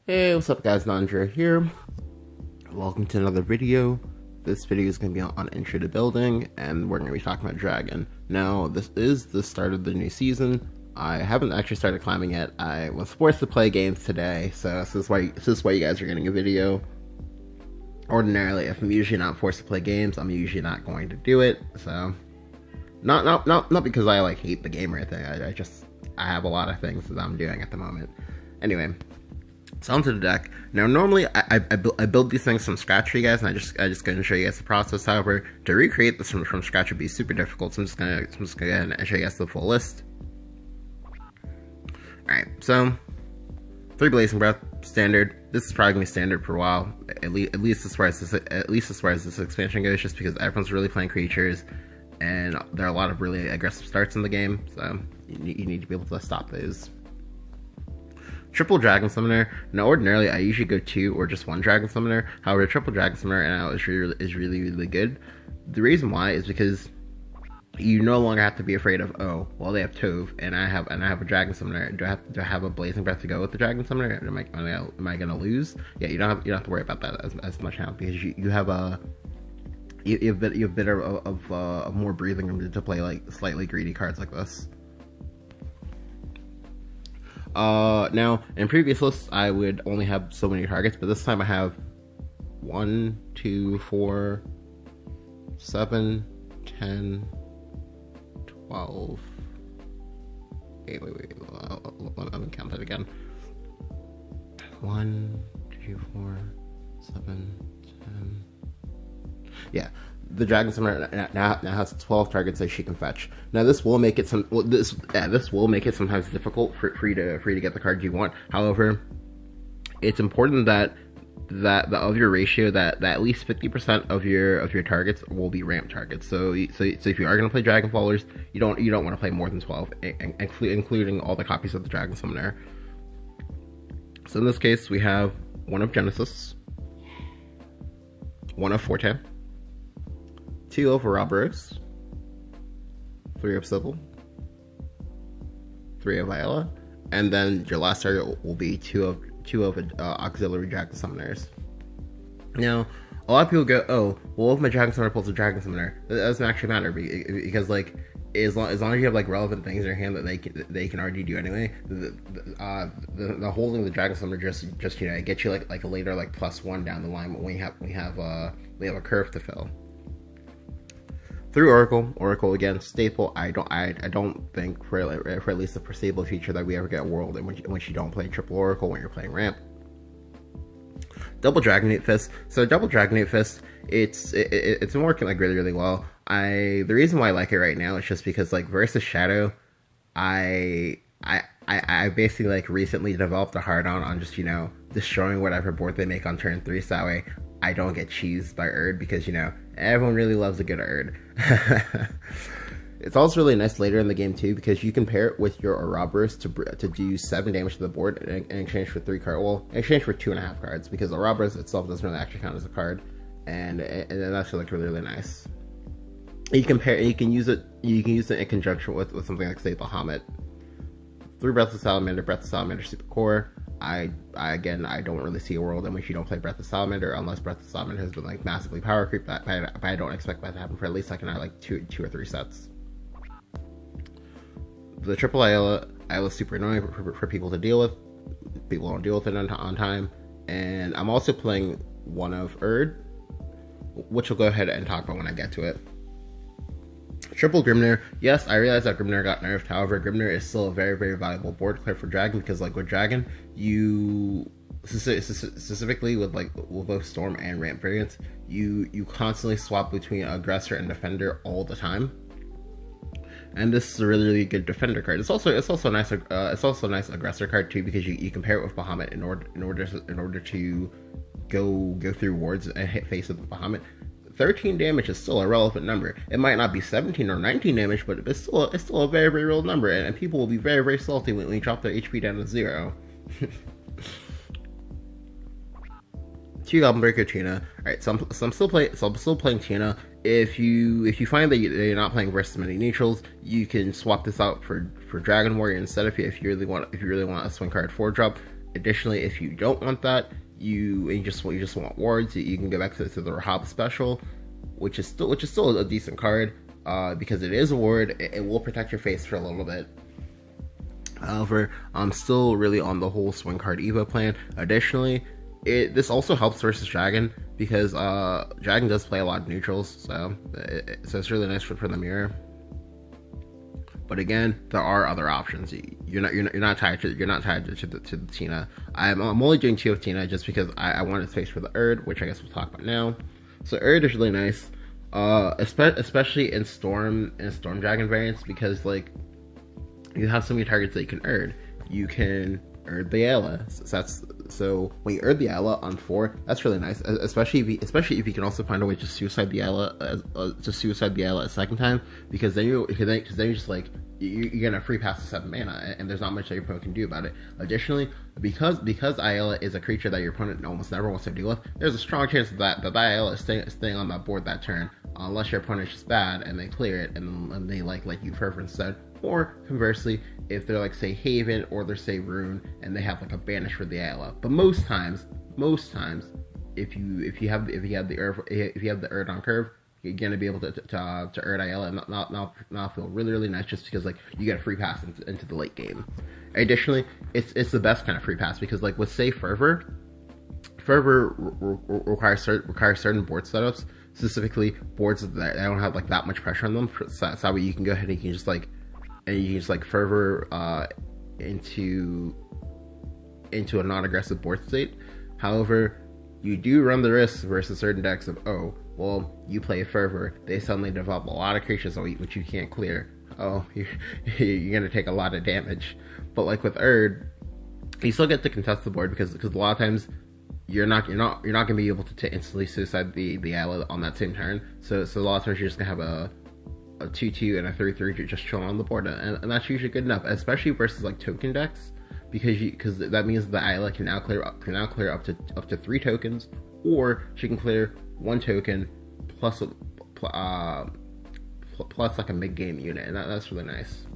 Hey, what's up guys, Nandra here. Welcome to another video. This video is going to be on Intro to Building, and we're going to be talking about Dragon. Now, this is the start of the new season. I haven't actually started climbing yet. I was forced to play games today, so this is why you guys are getting a video. Ordinarily, if I'm usually not forced to play games, I'm usually not going to do it, so... Not because I, like, hate the game or anything, I have a lot of things that I'm doing at the moment. Anyway... So onto the deck. Now, normally I build these things from scratch for you guys, and I just going to show you guys the process. However, to recreate this from scratch would be super difficult, so I'm just gonna go ahead and show you guys the full list. All right, so 3 Blazing Breath standard. This is probably gonna be standard for a while, at least as far as this expansion goes, just because everyone's really playing creatures, and there are a lot of really aggressive starts in the game, so you need to be able to stop those. Triple Dragon Summoner. Now, ordinarily, I usually go 2 or just 1 Dragon Summoner. However, Triple Dragon Summoner now is really good. The reason why is because you no longer have to be afraid of, oh, well, they have Tove, and I have a Dragon Summoner. Do I have a Blazing Breath to go with the Dragon Summoner? Am I gonna lose? Yeah, you don't have to worry about that as much now, because you have a bit of more breathing room to play like slightly greedy cards like this. Now, in previous lists, I would only have so many targets, but this time I have 1, 2, 4, 7, 10, 12. Wait, let me count that again. 1, 2, 4, 7, 10. Yeah. The Dragon Summoner now has 12 targets that she can fetch. Now this will make it this will make it sometimes difficult for you to get the cards you want. However, it's important that of your ratio that at least 50% of your targets will be ramp targets. So if you are going to play Dragon Fallers, you don't want to play more than 12, including all the copies of the Dragon Summoner. So in this case, we have 1 of Genesis, 1 of Forte, 2 of Ouroboros, 3 of Sybil, 3 of Viola, and then your last target will be two of auxiliary Dragon Summoners. Now, a lot of people go, oh, well, if my Dragon Summoner pulls a Dragon Summoner, that doesn't actually matter, because like, as long as you have like relevant things in your hand that they can already do anyway, the holding the Dragon Summoner just you know, get you like a later like +1 down the line when we have a curve to fill. Through Oracle again, staple. I don't think for at least the foreseeable future that we ever get a world in which you don't play triple Oracle when you're playing ramp. Double Dragonewt Fist. So double Dragonewt Fist, it's been working like really well. The reason why I like it right now is just because like versus Shadow, I basically like recently developed a hard on just, you know, destroying whatever board they make on turn 3, so that way I don't get cheesed by Erd, because, you know, everyone really loves a good Erd. It's also really nice later in the game too, because you can pair it with your Ouroboros to do 7 damage to the board in exchange for 3 cards. Well, in exchange for 2.5 cards, because Ouroboros itself doesn't really actually count as a card, and that's like really nice. You can use it in conjunction with something like, say, Bahamut. 3 Breath of Salamander Super Core. Again, I don't really see a world in which you don't play Breath of Salamander, unless Breath of Salamander has been like massively power creep, but I don't expect that to happen for at least like like 2 or 3 sets. The triple Ayla is super annoying for people to deal with. People don't deal with it on time. And I'm also playing 1 of Erd, which we'll go ahead and talk about when I get to it. Triple Grimnir. Yes, I realize that Grimnir got nerfed. However, Grimnir is still a very valuable board clear for Dragon, because like with Dragon, you specifically with both Storm and Ramp variants, you constantly swap between Aggressor and Defender all the time. And this is a really good Defender card. It's also a nice Aggressor card too, because you can pair it with Bahamut in order to go through wards and hit face with Bahamut. 13 damage is still a relevant number. It might not be 17 or 19 damage, but it's still a very real number, and people will be very salty when you drop their HP down to 0. 2 Goblin Breaker Tina. Alright, so I'm still playing Tina. If you find that you're not playing versus many neutrals, you can swap this out for Dragon Warrior instead if you really want a swing card 4-drop. Additionally, if you don't want that, you just want wards, you can go back to the Rahab special, which is still a decent card, because it is a ward. It will protect your face for a little bit. However, I'm still really on the whole swing card Evo plan. Additionally, this also helps versus Dragon, because Dragon does play a lot of neutrals, so it's really nice for the mirror. But again, there are other options. You're not tied to the Tina. I'm only doing 2 of Tina just because I wanted space for the Erd, which I guess we'll talk about now. So Erd is really nice, especially in Storm Dragon variants, because like you have so many targets that you can Erd. You can Erd the Ayla. So when you Erd the Ayla on 4, that's really nice. Especially if you can also find a way to suicide the Ayla a second time, because then you're just like you're gonna free pass the 7 mana, and there's not much that your opponent can do about it. Additionally, because Ayla is a creature that your opponent almost never wants to deal with, there's a strong chance that Ayla is staying on that board that turn, unless your opponent is just bad and they clear it and they let you fervor instead. Or conversely, if they're like say Haven or they're say Rune and they have like a banish for the Ayla. But most times, if you have the Erd on curve, you're gonna be able to Erd Ayla and not feel really nice, just because like you get a free pass into the late game. Additionally, it's the best kind of free pass, because like with say Fervor requires certain board setups, specifically boards that don't have like that much pressure on them. So that way you can go ahead and you can just like Fervor into a non-aggressive board state. However, you do run the risk versus certain decks of, oh, well, you play Fervor, they suddenly develop a lot of creatures which you can't clear. Oh, you're gonna take a lot of damage. But like with Erd, you still get to contest the board, because a lot of times you're not gonna be able to instantly suicide the Ayla on that same turn. So a lot of times you're just gonna have a 2/2 and a 3/3 just chilling on the board, and that's usually good enough, especially versus like token decks, because that means the Ayla can now clear up to 3 tokens, or she can clear 1 token plus like a mid-game unit, and that's really nice.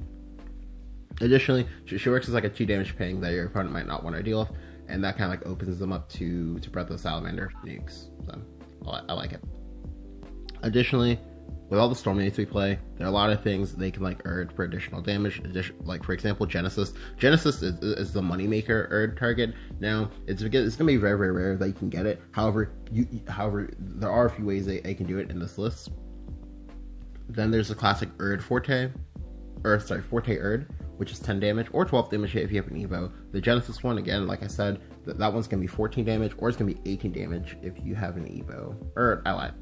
Additionally, she works as like a 2 damage ping that your opponent might not want to deal with, and that kind of like opens them up to Breath of the Salamander nukes. So I like it. Additionally, with all the Storm units we play, there are a lot of things they can like Erd for additional damage. Like for example, Genesis. Genesis is the moneymaker Erd target. Now it's gonna be very rare that you can get it. However, there are a few ways they can do it in this list. Then there's the classic Erd Forte Erd, which is 10 damage or 12 damage if you have an Evo. The Genesis one, again, like I said, that one's gonna be 14 damage, or it's gonna be 18 damage if you have an Evo. Or I lied.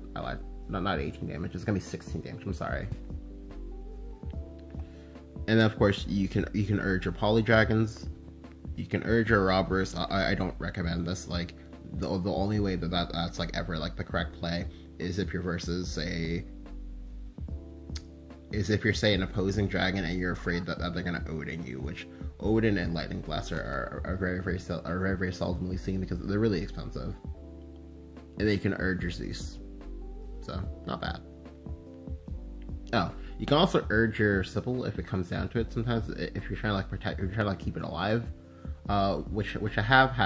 Not 18 damage. It's gonna be 16 damage. I'm sorry. And then of course you can urge your Poly Dragons. You can urge your Ouroboros. I don't recommend this. Like the only way that's like ever like the correct play is if you're versus if you're say an opposing dragon and you're afraid that they're gonna Odin you, which Odin and Lightning Blast are very seldomly seen because they're really expensive. And then you can urge your Zeus. So, not bad. Oh, you can also urge your Sybil if it comes down to it. Sometimes, if you're trying to like protect, if you're trying to like keep it alive, which I have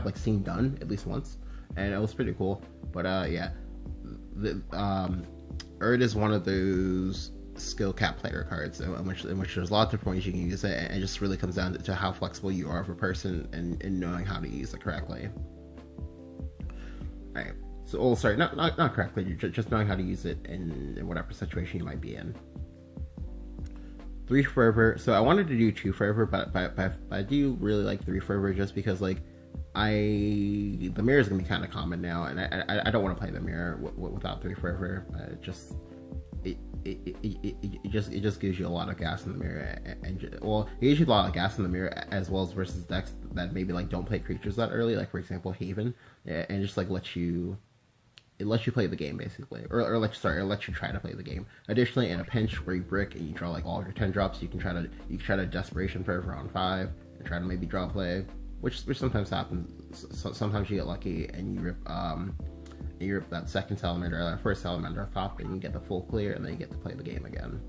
like seen done at least once, and it was pretty cool. But yeah, Erd is one of those skill cap player cards in which there's a lot of different ways you can use it, and it just really comes down to how flexible you are of a person and knowing how to use it correctly. All right. So, sorry, not correctly, just knowing how to use it in whatever situation you might be in. 3 Fervor. So I wanted to do 2 Fervor, but I do really like 3 Fervor just because like the mirror is gonna be kind of common now, and I don't want to play the mirror without 3 Fervor. It just gives you a lot of gas in the mirror, and it gives you a lot of gas in the mirror as well as versus decks that maybe like don't play creatures that early, like for example Haven, and just like it lets you play the game basically, or let you try to play the game. Additionally, in a pinch where you brick and you draw like all of your 10 drops, you can try to Desperation Fervor on 5 and try to maybe draw play, which sometimes happens. Sometimes you get lucky and you rip that second Salamander or that first Salamander off top, and you get the full clear, and then you get to play the game again.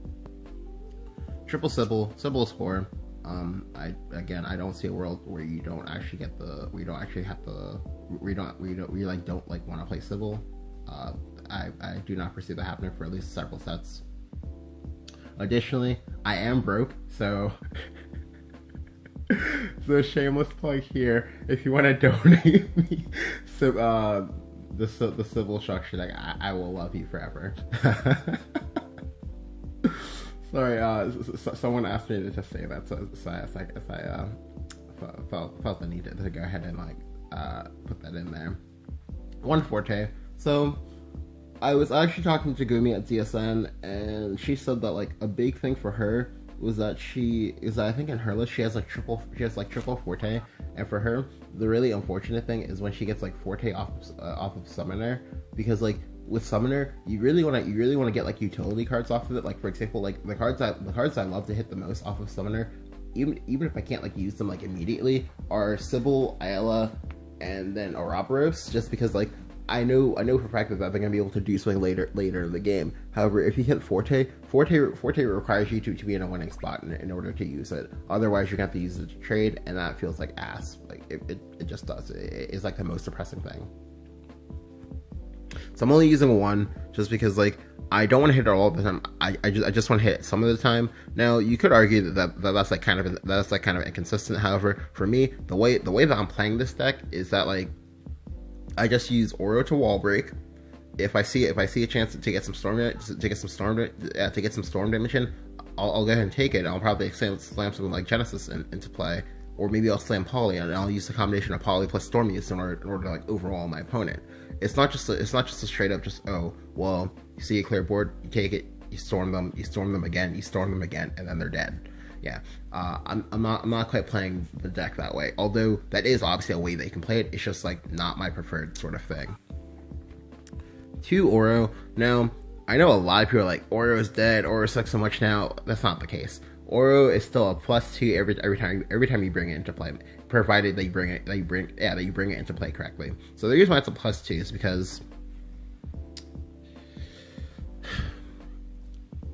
Triple Sybil. Sybil is 4. I don't see a world where you don't actually get we don't actually have to, we like don't like want to play Sybil. I do not foresee that happening for at least several sets. Additionally, I am broke, so so shameless plug here. If you want to donate me, so the Sybil structure, like I will love you forever. Sorry, someone asked me to just say that, so I felt the need to go ahead and like put that in there. One Forte. So I was actually talking to Gumi at DSN, and she said that like a big thing for her was that I think in her list she has triple Forte, and for her the really unfortunate thing is when she gets like Forte off of Summoner, because like with Summoner you really want to get like utility cards off of it. Like for example, like the cards I love to hit the most off of Summoner, even if I can't like use them like immediately, are Sybil, Ayla, and then Ouroboros, just because like I know for a fact that they're gonna be able to do something later in the game. However, if you hit Forte requires you to be in a winning spot in order to use it. Otherwise, you're gonna have to use it to trade, and that feels like ass. Like it just does. It's like the most depressing thing. So I'm only using one just because like I don't want to hit it all the time. I just want to hit it some of the time. Now you could argue that's like kind of inconsistent. However, for me, the way that I'm playing this deck is that like I just use Oro to wall break. If I see a chance to get some storm damage in, I'll go ahead and take it. I'll probably slam something like Genesis into play, or maybe I'll slam Poly, and I'll use the combination of Poly plus Storm Use in order to like overwhelm my opponent. It's not just a straight up just, oh well, you see a clear board, you take it, you storm them again, and then they're dead. Yeah, I'm not quite playing the deck that way. Although that is obviously a way they can play it. It's just like not my preferred sort of thing. 2 Oro. Now I know a lot of people are like Oro is dead. Oro sucks so much now. That's not the case. Oro is still a +2 every time you bring it into play, provided that you bring it into play correctly. So the reason why it's a +2 is because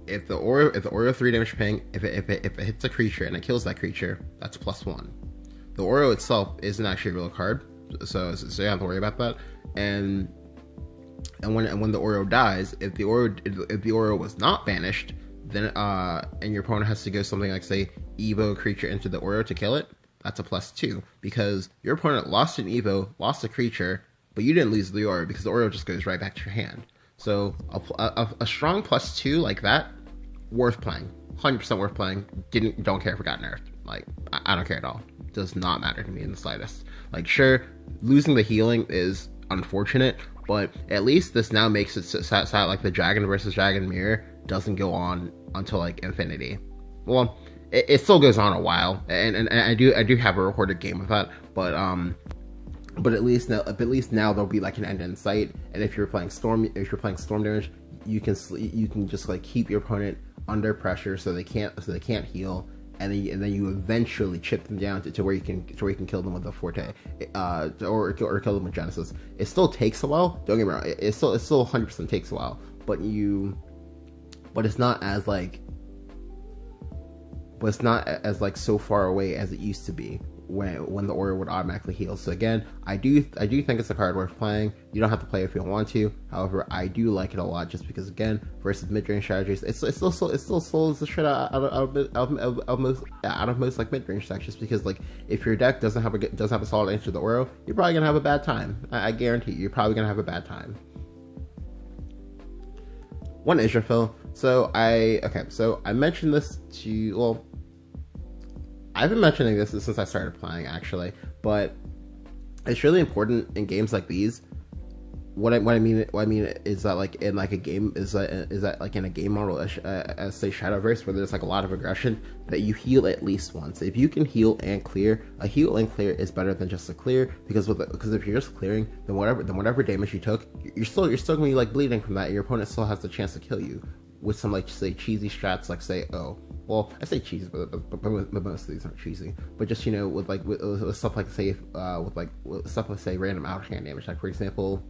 if the Oro 3 damage ping, if it hits a creature and it kills that creature, that's +1. The Oro itself isn't actually a real card, so you don't have to worry about that. And when the Oro dies, if the Oro was not banished, then and your opponent has to go something like say Evo creature into the Oro to kill it, that's a +2, because your opponent lost an Evo, lost a creature, but you didn't lose the Oro because the Oro just goes right back to your hand. So a strong +2 like that, worth playing, 100% worth playing. Don't care if it got nerfed. Like I don't care at all. Does not matter to me in the slightest. Like sure, losing the healing is unfortunate, but at least this now makes it so like the Dragon versus Dragon mirror doesn't go on until like infinity. Well, it still goes on a while, and I do have a recorded game of that, but at least now there'll be like an end in sight. And if you're playing storm damage, you can just like keep your opponent under pressure so they can't heal, and then you eventually chip them down to where you can kill them with a Forte, or kill them with Genesis. It still takes a while. Don't get me wrong. It still 100% takes a while, but it's not as like so far away as it used to be when the Oro would automatically heal. So again, I do think it's a card worth playing. You don't have to play it if you don't want to. However, I do like it a lot just because again, versus mid-range strategies, it still slows the shit out of most like mid-range decks, just because like if your deck doesn't have a solid answer to the Oro, you're probably gonna have a bad time. I guarantee you're probably gonna have a bad time. 1 Israfil. So I mentioned this to, well, I've been mentioning this since I started playing actually, but it's really important in games like these. What I mean is that like in like a game is that like in a game model as say Shadowverse, where there's like a lot of aggression, that you heal at least once. If you can heal and clear, a heal and clear is better than just a clear, because if you're just clearing, then whatever damage you took, you're still gonna be like bleeding from that, and your opponent still has the chance to kill you with some like say cheesy strats, like say, oh well, I say cheesy, but most of these aren't cheesy, but just with stuff like say with stuff like say random outhand damage, like for example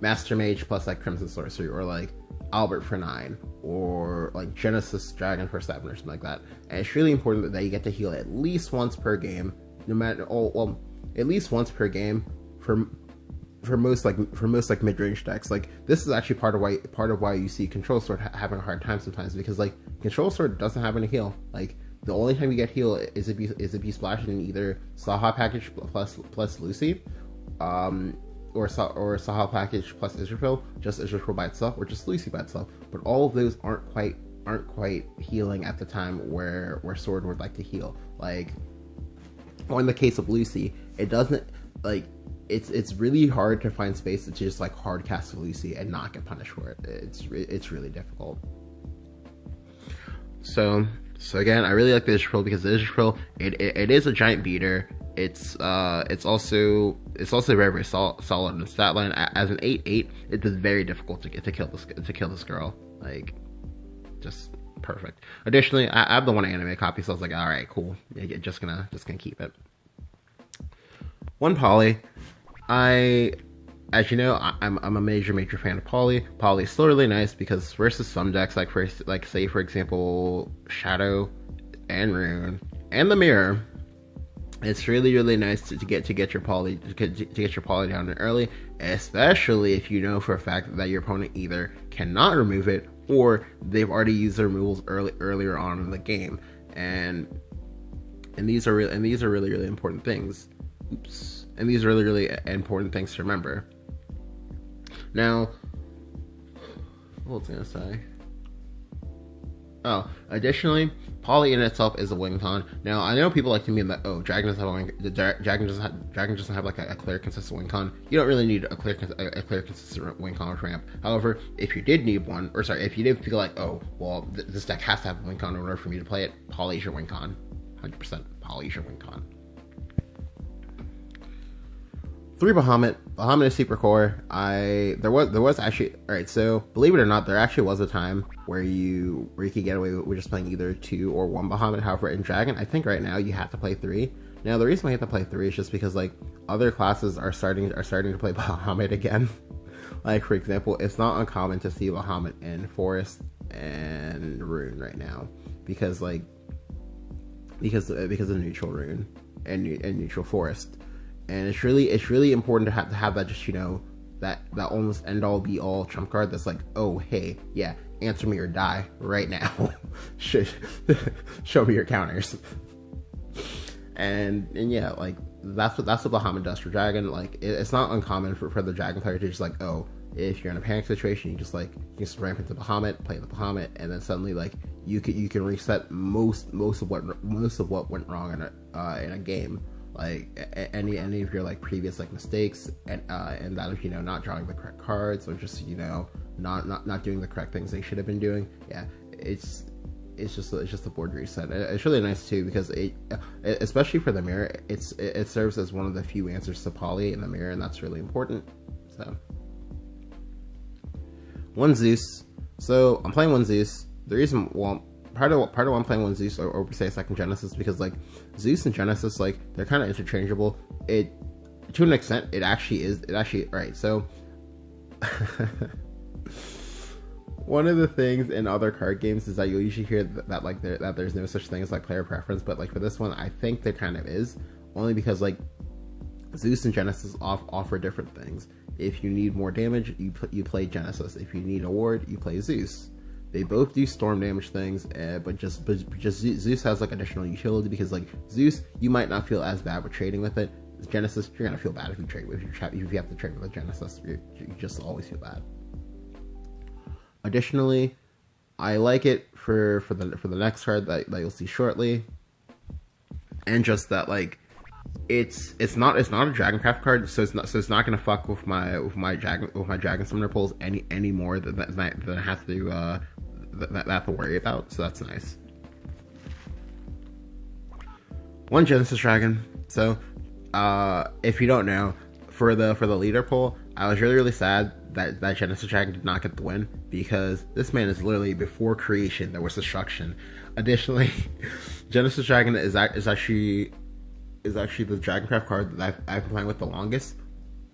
Master Mage plus like Crimson Sorcery, or like Albert for 9, or like Genesis Dragon for 7 or something like that. And it's really important that you get to heal at least once per game, no matter at least once per game for most mid-range decks. Like, this is actually part of why you see Control Sword having a hard time sometimes, because like Control Sword doesn't have any heal. Like, the only time you get heal is if you splash in either Saha package plus Lucy, or Saha package plus Israfil, just Israfil by itself, or just Lucy by itself. But all of those aren't quite healing at the time where Sword would like to heal. Like, or in the case of Lucy, it doesn't, like, it's really hard to find space to just like hard cast Lucy and not get punished for it. It's really difficult. So again, I really like the Israfil because the Israfil, it is a giant beater. It's also very, very solid in the stat line. As an 8/8, it is very difficult to kill this girl. Like, just perfect. Additionally, I have the one anime copy, so I was like, all right, cool. Yeah, just gonna keep it. One Poly, as you know, I'm a major fan of Poly. Poly is still really nice because versus some decks, like say for example Shadow and Rune and the Mirror, it's really nice to get your Poly down early, especially if you know for a fact that your opponent either cannot remove it or they've already used their removals earlier on in the game, and these are really important things. Oops. And these are really important things to remember. Now, what was I gonna say? Oh, additionally, Poly in itself is a win con. Now, I know people like to mean that, oh, Dragon doesn't have like a clear, consistent win con. You don't really need a clear, consistent win con with ramp. However, if you did need one, or sorry, if you did feel like, oh, well, this deck has to have a win con in order for me to play it, Poly is your win con. 100% Poly is your win con. 3 Bahamut. Bahamut is super core. There was actually, alright, so believe it or not, there actually was a time where you could get away with just playing either 2 or 1 Bahamut. However, in Dragon, I think right now you have to play 3. Now, the reason why you have to play 3 is just because like other classes are starting to play Bahamut again. Like, for example, it's not uncommon to see Bahamut in Forest and Rune right now because of neutral Rune and neutral Forest. And it's really important to have that, just, you know, that almost end all be all trump card that's like, oh hey, yeah, answer me or die right now. Show me your counters. and yeah, like that's what Bahamut does for Dragon. Like, it's not uncommon for the Dragon player to just like, oh, if you're in a panic situation, you just ramp into Bahamut, play the Bahamut, and then suddenly like you can reset most of what went wrong in a game. Like any of your like previous like mistakes, and that of, you know, not drawing the correct cards, or just, you know, not doing the correct things they should have been doing. Yeah, it's just a board reset. It's really nice too because especially for the Mirror, it serves as one of the few answers to Poly in the Mirror, and that's really important. So, 1 Zeus. So I'm playing 1 Zeus. The reason, well, part of why I'm playing 1 Zeus, or say second Genesis, because like Zeus and Genesis, like, they're kind of interchangeable. It, to an extent, it actually is. Right. So one of the things in other card games is that you'll usually hear that there's no such thing as like player preference, but like for this one, I think there kind of is, only because like Zeus and Genesis offer different things. If you need more damage, you play Genesis. If you need a ward, you play Zeus. They both do storm damage things, but just Zeus has like additional utility, because like Zeus, you might not feel as bad with trading with it. Genesis, you're gonna feel bad if you trade with if you have to trade with a Genesis. You just always feel bad. Additionally, I like it for the next card that you'll see shortly, and just that like it's not a Dragoncraft card, so it's not gonna fuck with my Dragon Summoner pulls any more than I have to that I have to worry about. So that's nice. 1 Genesis Dragon. So if you don't know, for the leader poll, I was really sad that Genesis Dragon did not get the win, because this man is literally before creation there was destruction. Additionally, Genesis Dragon is actually the Dragoncraft card that I've been playing with the longest.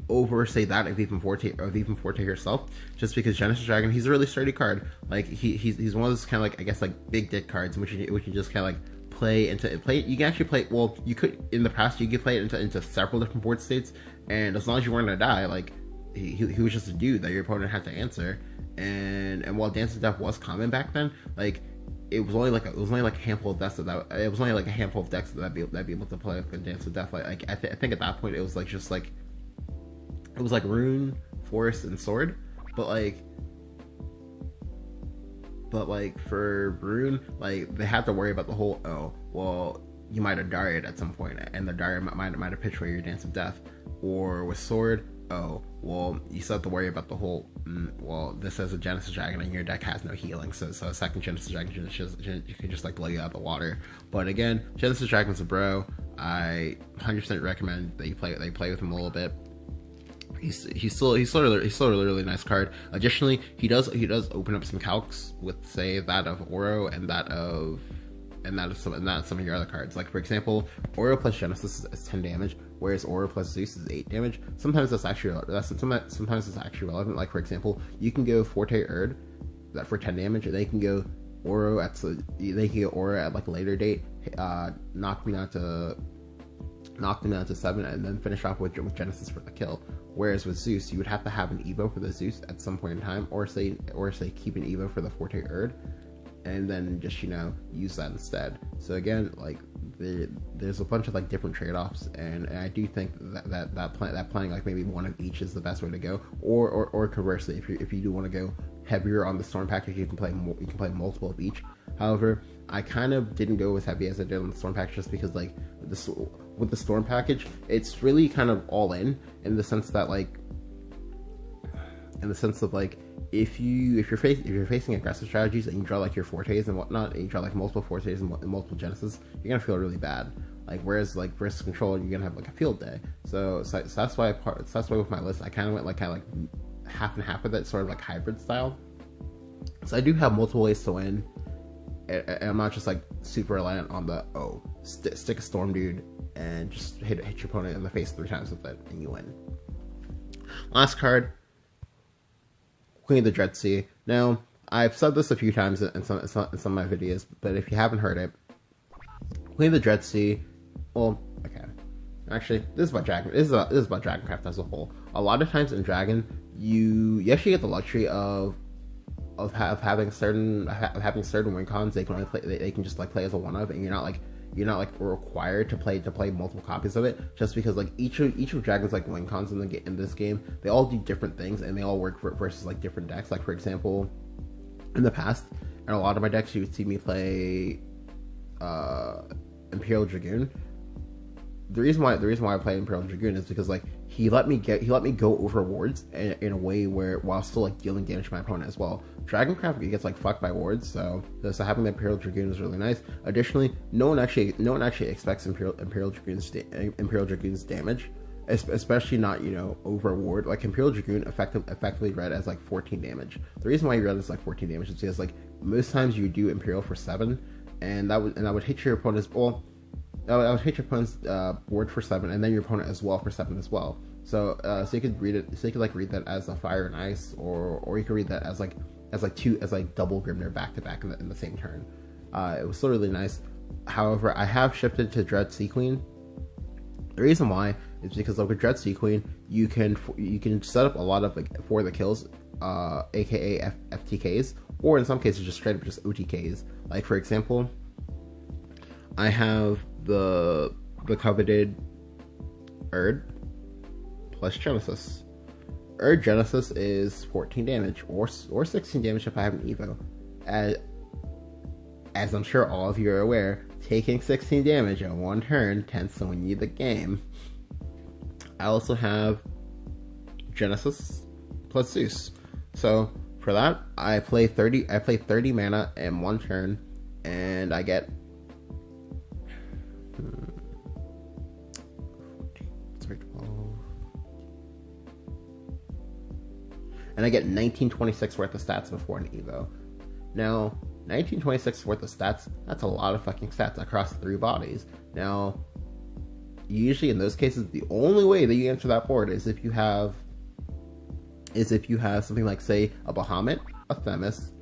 over say that of even Forte herself, just because Genesis Dragon, he's a really sturdy card. Like he's one of those kind of like, I guess, like big dick cards, which you just kind of like play. You can actually play, well, you could in the past, you could play it into several different board states, and as long as you weren't gonna die, like he was just a dude that your opponent had to answer. And while Dance of Death was common back then, like it was only like a handful of decks that'd be able to play with Dance of Death. Like I think at that point it was like just like, it was like Rune, Forest, and Sword, but like for Rune, like they had to worry about the whole, oh well, you might have died at some point, and the dire might have pitched away your Dance of Death. Or with Sword, oh well, you still have to worry about the whole, well, this is a Genesis Dragon and your deck has no healing, so a second Genesis Dragon you can just like blow you out of the water. But again, Genesis Dragon's a bro. I 100% recommend that you play with him a little bit. He's still a really nice card. Additionally, he does open up some calcs with, say, that of Oro and that of some of your other cards. Like for example, Oro plus Genesis is 10 damage, whereas Oro plus Zeus is 8 damage. Sometimes it's actually relevant. Like for example, you can go Forte Erd that for 10 damage, and they can go Oro at like a later date, knock them down to 7, and then finish off with Genesis for the kill. Whereas with Zeus, you would have to have an Evo for the Zeus at some point in time, or say keep an Evo for the Forte Erd, and then just, you know, use that instead. So again, like there's a bunch of like different trade-offs, and I do think that playing like maybe one of each is the best way to go. Or conversely, if you do want to go heavier on the Storm package, you can play multiple of each. However, I kind of didn't go as heavy as I did on the Storm package, just because like with the Storm package, it's really kind of all in the sense of like, if you're facing aggressive strategies and you draw like your Fortes and whatnot, and you draw like multiple Fortes and multiple Genesis, you're gonna feel really bad. Like whereas like versus Control, you're gonna have like a field day. So that's why with my list I kind of went like half and half of that, sort of like hybrid style. So I do have multiple ways to win, and I'm not just like super reliant on the stick a Storm dude and just hit your opponent in the face 3 times with it and you win. Last card, Queen of the Dreadsea. Now, I've said this a few times in some of my videos, but if you haven't heard it, Queen of the Dreadsea, well, okay. Actually, this is about Dragoncraft as a whole. A lot of times in Dragon, you actually get the luxury of having certain win cons. They can just like play as a one of, and you're not like required to play multiple copies of it, just because like each of Dragon's like win cons in this game, they all do different things and they all work versus like different decks. Like for example, in the past, in a lot of my decks, you would see me play Imperial Dragoon. The reason why I play Imperial Dragoon is because like he let me go over wards in a way where, while still like dealing damage to my opponent as well. Dragoncraft gets like fucked by wards, so having the Imperial Dragoon is really nice. Additionally, no one actually expects Imperial Dragoon's damage, especially not, you know, over ward. Like Imperial Dragoon effectively read as like 14 damage. The reason why you read as like 14 damage is because like most times you do Imperial for 7, and that would hit your opponent's I would hit your opponent's board for 7, and then your opponent as well for 7 as well. So you could read it. So you could like read that as a Fire and Ice, or you could read that as double Grimnir back to back in the same turn. It was still really nice. However, I have shifted to Dreadsea Queen. The reason why is because like with Dreadsea Queen, you can set up a lot of like for the kills, aka FTKs, or in some cases just straight up just OTKs. Like for example, I have the coveted Erd plus Genesis. Erd Genesis is 14 damage or 16 damage if I have an Evo. As I'm sure all of you are aware, taking 16 damage in one turn tends to win you the game. I also have Genesis plus Zeus. So for that, I play 30 mana in one turn, and I get and I get 1926 worth of stats before an Evo. Now, 1926 worth of stats, that's a lot of fucking stats across 3 bodies. Now, usually in those cases, the only way that you enter that board is if you have something like, say, a Bahamut, a Themis,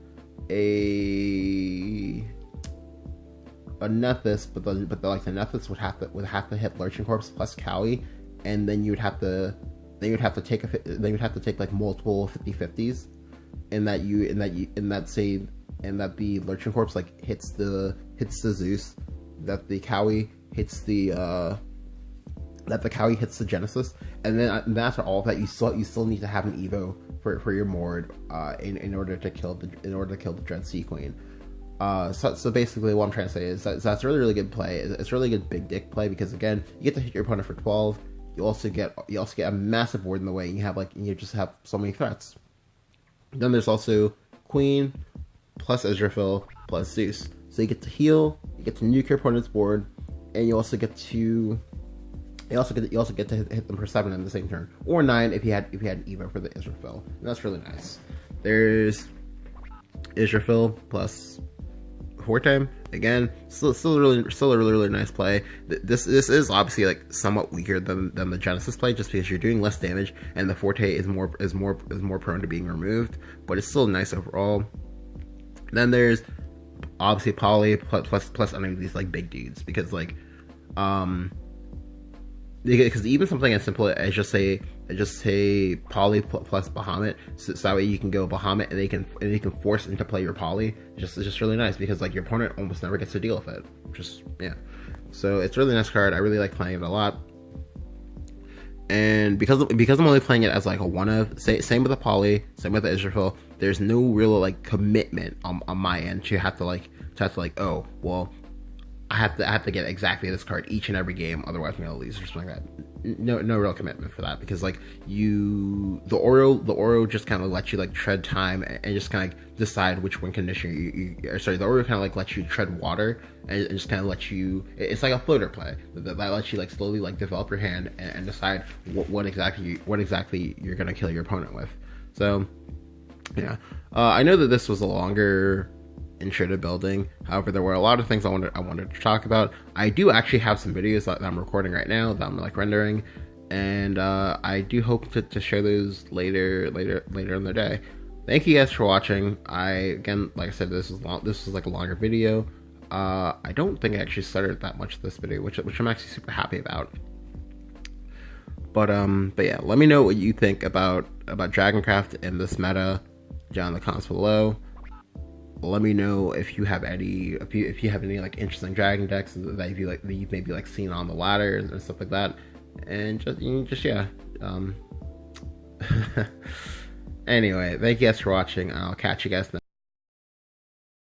a Nephis, but the Nephis would have to hit Lurching Corpse plus Cowie, and then you'd have to take like multiple 50/50s, and that the Lurching Corpse like hits the Zeus, that the Cowie hits the Genesis, and then after all of that, you still need to have an Evo for your Mord in order to kill the Dread Sea Queen. So basically, what I'm trying to say is that's really good play. It's really good big dick play, because again, you get to hit your opponent for 12. You also get a massive board in the way. You just have so many threats. Then there's also Queen plus Israfil plus Zeus. So you get to heal, you get to nuke your opponent's board, and you also get to hit them for 7 in the same turn, or 9 if you had Evo for the Israfil. And that's really nice. There's Israfil plus Forte. Again, still a really nice play. This is obviously like somewhat weaker than the Genesis play, just because you're doing less damage and the Forte is more prone to being removed, but it's still nice overall. Then there's obviously Poly plus any of these like big dudes, because like because even something as simple as just say Poly plus Bahamut, so that way you can go Bahamut and they can force into play your Poly. It's just really nice, because like your opponent almost never gets to deal with it. So it's a really nice card. I really like playing it a lot. And because I'm only playing it as like a one of, same with the Poly, same with the Israfil, there's no real like commitment on my end to have to like oh well, I have to get exactly this card each and every game, otherwise I'm gonna lose or something like that. No real commitment for that, because like the Oro just kind of lets you like tread time and just kind of like decide which win condition the Oro kind of like lets you tread water and just kind of lets you. It's like a floater play that lets you like slowly like develop your hand and decide what exactly you're gonna kill your opponent with. So yeah, I know that this was a longer intro to building. However, there were a lot of things I wanted to talk about. I do actually have some videos that I'm recording right now that I'm like rendering, and I do hope to share those later in the day. Thank you guys for watching. Again, like I said, this was like a longer video. I don't think I actually started that much this video, which I'm actually super happy about. But yeah, let me know what you think about Dragoncraft and this meta down in the comments below. Let me know if you have any like interesting dragon decks that you've maybe like seen on the ladder and stuff like that, and just yeah. Anyway, thank you guys for watching. I'll catch you guys next.